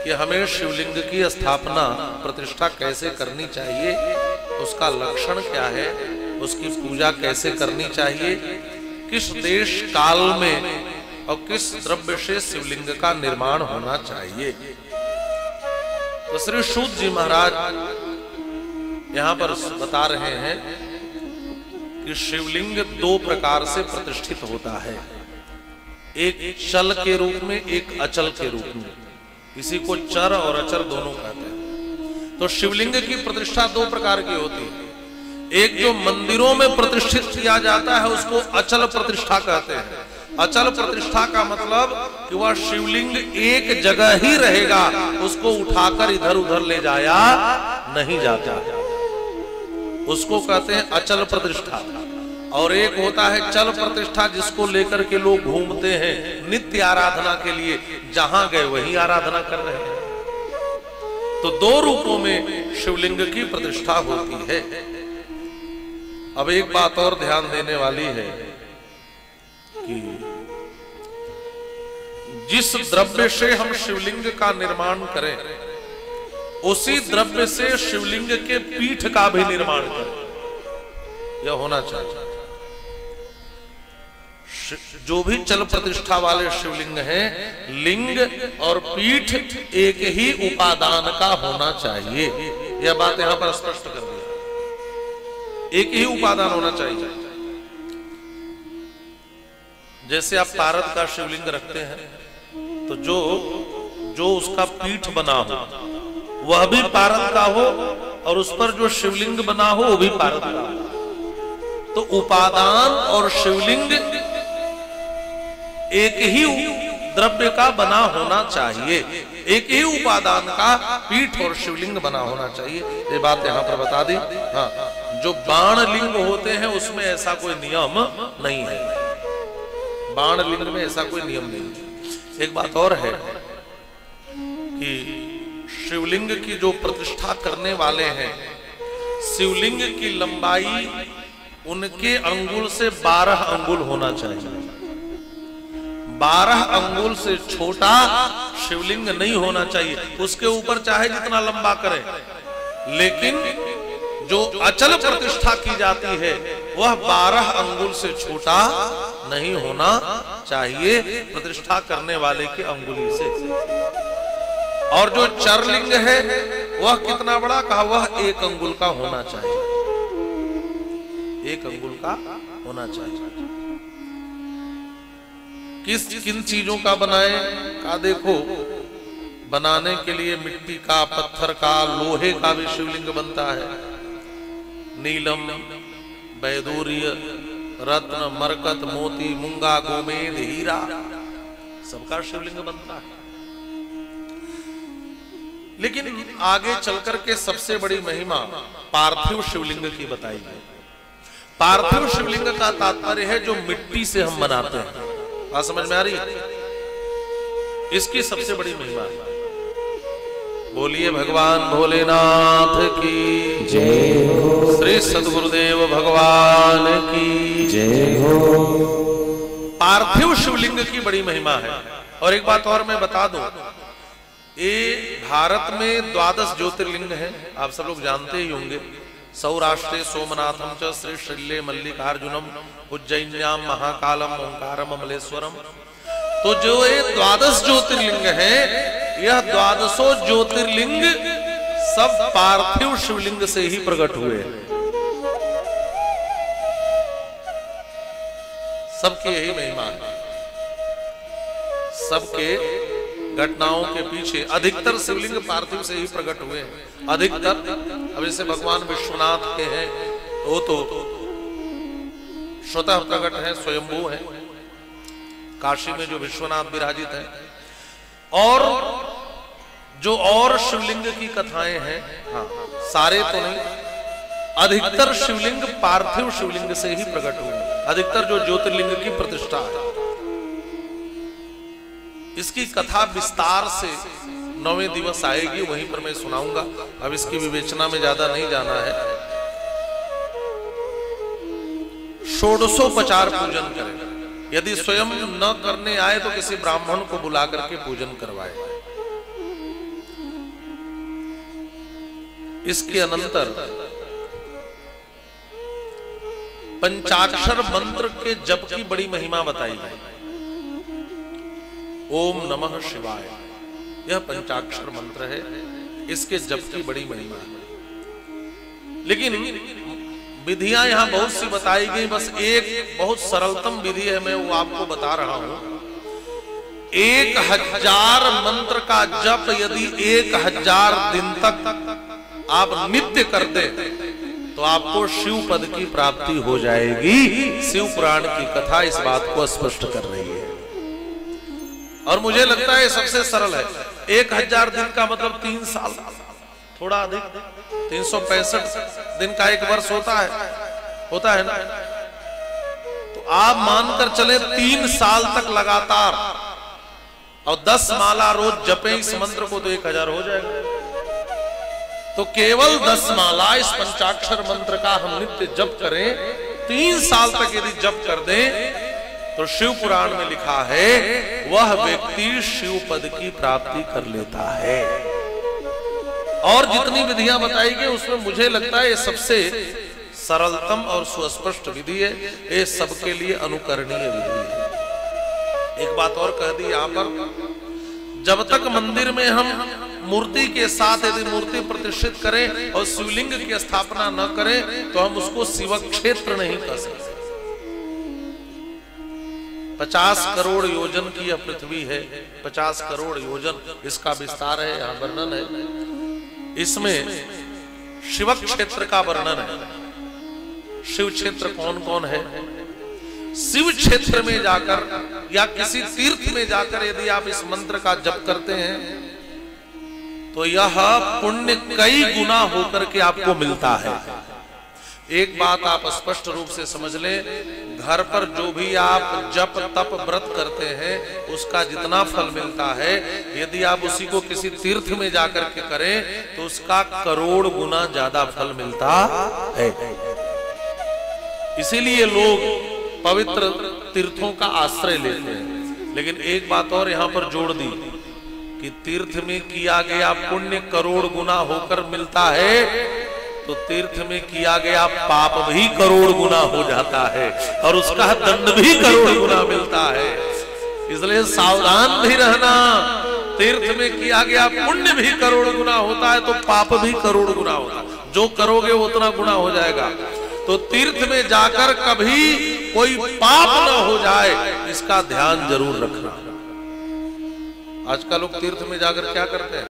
कि हमें शिवलिंग की स्थापना प्रतिष्ठा कैसे करनी चाहिए, उसका लक्षण क्या है, उसकी पूजा कैसे करनी चाहिए, किस देश काल में और किस द्रव्य से शिवलिंग का निर्माण होना चाहिए। तो श्री सूत जी महाराज यहां पर बता रहे हैं कि शिवलिंग दो प्रकार से प्रतिष्ठित होता है, एक चल के रूप में, एक अचल के रूप में। इसी को चर और अचर दोनों कहते हैं। तो शिवलिंग की प्रतिष्ठा दो प्रकार की होती है। एक जो मंदिरों में प्रतिष्ठित किया जाता है उसको अचल प्रतिष्ठा कहते हैं। अचल प्रतिष्ठा का मतलब कि वह शिवलिंग एक जगह ही रहेगा, उसको उठाकर इधर उधर ले जाया नहीं जाता, उसको कहते हैं अचल प्रतिष्ठा। और एक होता है चल प्रतिष्ठा, जिसको लेकर के लोग घूमते हैं नित्य आराधना के लिए, जहां गए वहीं आराधना कर रहे हैं। तो दो रूपों में शिवलिंग की प्रतिष्ठा होती है। अब एक बात और ध्यान देने वाली है कि जिस द्रव्य से हम शिवलिंग का निर्माण करें, उसी द्रव्य से शिवलिंग के पीठ का भी निर्माण करें, यह होना चाहिए। जो भी चल प्रतिष्ठा वाले शिवलिंग हैं, लिंग और पीठ एक ही उपादान का होना चाहिए। यह बात यहां पर स्पष्ट कर दिया, एक ही उपादान होना चाहिए। जैसे आप पारद का शिवलिंग रखते हैं, तो जो उसका पीठ बना हो वह भी पारद का हो, और उस पर जो शिवलिंग बना हो वो भी पारद का हो। तो उपादान और शिवलिंग एक ही द्रव्य का बना होना चाहिए, एक ही उपादान का पीठ और शिवलिंग बना होना चाहिए। ये बात यहां पर बता दी। हाँ, जो बाण लिंग होते हैं उसमें ऐसा कोई नियम नहीं है, बाण लिंग में ऐसा कोई नियम नहीं है। एक बात और है कि शिवलिंग की जो प्रतिष्ठा करने वाले हैं, शिवलिंग की लंबाई उनके अंगुल से 12 अंगुल होना चाहिए। 12 अंगुल से छोटा शिवलिंग नहीं होना चाहिए। उसके ऊपर चाहे जितना लंबा करें, लेकिन जो अचल प्रतिष्ठा की जाती है वह 12 अंगुल से छोटा नहीं होना चाहिए प्रतिष्ठा करने वाले के अंगुली से। और जो चरलिंग है वह कितना बड़ा कहा, वह 1 अंगुल का होना चाहिए, 1 अंगुल का होना चाहिए। किन चीजों का बनाए का देखो, बनाने के लिए मिट्टी का, पत्थर का, लोहे का भी शिवलिंग बनता है। नीलम, बैदूर्य, रत्न, मरकत, मोती, मूंगा, गोमेद, हीरा, सबका शिवलिंग बनता है। लेकिन आगे चलकर के सबसे बड़ी महिमा पार्थिव शिवलिंग की बताई है। पार्थिव शिवलिंग का तात्पर्य है जो मिट्टी से हम बनाते हैं। बात समझ में आ रही है? इसकी सबसे बड़ी महिमा है। बोलिए भगवान भोलेनाथ की जय हो, श्री सद्गुरुदेव भगवान की जय हो। पार्थिव शिवलिंग की बड़ी महिमा है। और एक बात और मैं बता दूं, ये भारत में 12 ज्योतिर्लिंग है, आप सब लोग जानते ही होंगे। सौराष्ट्रे सोमनाथम च श्री शैल्ये मल्लिकार्जुनम, उज्जैन्याम महाकालम ओंकारम अमलेश्वरम। तो जो ये 12 ज्योतिर्लिंग है, यह 12 ज्योतिर्लिंग सब पार्थिव शिवलिंग से ही प्रकट हुए हैं। सबकी यही महिमा है। सबके घटनाओं के पीछे अधिकतर शिवलिंग पार्थिव से ही प्रकट हुए हैं। अधिकतर, अब जैसे भगवान विश्वनाथ के हैं, वो तो स्वतः प्रकट है, स्वयंभू है। काशी में जो विश्वनाथ विराजित हैं, और जो और शिवलिंग की कथाएं हैं, हाँ सारे तो नहीं, अधिकतर शिवलिंग पार्थिव शिवलिंग से ही प्रकट हुए हैं। अधिकतर जो ज्योतिर्लिंग की प्रतिष्ठा है, इसकी कथा विस्तार से 9वें दिवस आएगी, वहीं पर मैं सुनाऊंगा। अब इसकी विवेचना में ज्यादा नहीं जाना है। षोडशोपचार पूजन करें। यदि स्वयं न करने आए तो किसी ब्राह्मण को बुला करके पूजन करवाए। इसके अनंतर पंचाक्षर मंत्र के जप की बड़ी महिमा बताई गई। ओम नमः शिवाय, यह पंचाक्षर मंत्र है, इसके जप की बड़ी महिमा है। लेकिन विधियां यहां बहुत सी बताई गई, बस एक बहुत सरलतम विधि है, मैं वो आपको बता रहा हूं। 1000 मंत्र का जप यदि 1000 दिन तक आप नित्य कर दें तो आपको शिव पद की प्राप्ति हो जाएगी। शिव पुराण की कथा इस बात को स्पष्ट कर रही है और मुझे लगता है सबसे सरल है। 1000 दिन का मतलब 3 साल, थोड़ा अधिक, 365 दिन का एक वर्ष होता है ना। तो आप मानकर चले 3 साल तक लगातार और 10 माला रोज जपे इस मंत्र को तो 1000 हो जाएगा। तो केवल 10 माला इस पंचाक्षर मंत्र का हम नित्य जप करें, 3 साल तक यदि जप कर दें तो शिव पुराण में लिखा है वह व्यक्ति शिव पद की प्राप्ति कर लेता है। और जितनी विधियां बताई गई उसमें मुझे लगता है ये सबसे सरलतम और सुस्पष्ट विधि है, ये सबके लिए अनुकरणीय विधि है। एक बात और कह दी यहां पर, जब तक मंदिर में हम मूर्ति के साथ यदि मूर्ति प्रतिष्ठित करें और शिवलिंग की स्थापना न करें तो हम उसको शिव क्षेत्र नहीं कर सकते। 50 करोड़ योजन की यह पृथ्वी है, 50 करोड़ योजन इसका विस्तार है, यहाँ वर्णन है। इसमें शिव क्षेत्र का वर्णन है। शिव क्षेत्र कौन कौन है? शिव क्षेत्र में जाकर या किसी तीर्थ में जाकर यदि आप इस मंत्र का जप करते हैं तो यह पुण्य कई गुना होकर के आपको मिलता है। एक बात आप स्पष्ट रूप से समझ लें, घर पर जो भी आप जप तप व्रत करते हैं उसका जितना फल मिलता है, यदि आप उसी को किसी तीर्थ में जाकर के करें तो उसका करोड़ गुना ज्यादा फल मिलता है। इसीलिए लोग पवित्र तीर्थों का आश्रय लेते हैं। लेकिन एक बात और यहां पर जोड़ दी कि तीर्थ में किया गया पुण्य करोड़ गुना होकर मिलता है तो तीर्थ में किया गया पाप भी करोड़ गुना हो जाता है और उसका दंड भी करोड़ गुना मिलता है। इसलिए सावधान भी रहना, तीर्थ में किया गया पुण्य भी करोड़ गुना होता है तो पाप भी करोड़ गुना होता है। जो करोगे उतना गुना हो जाएगा। तो तीर्थ में जाकर कभी कोई पाप न हो जाए इसका ध्यान जरूर रखना। आजकल लोग तीर्थ में जाकर क्या करते हैं?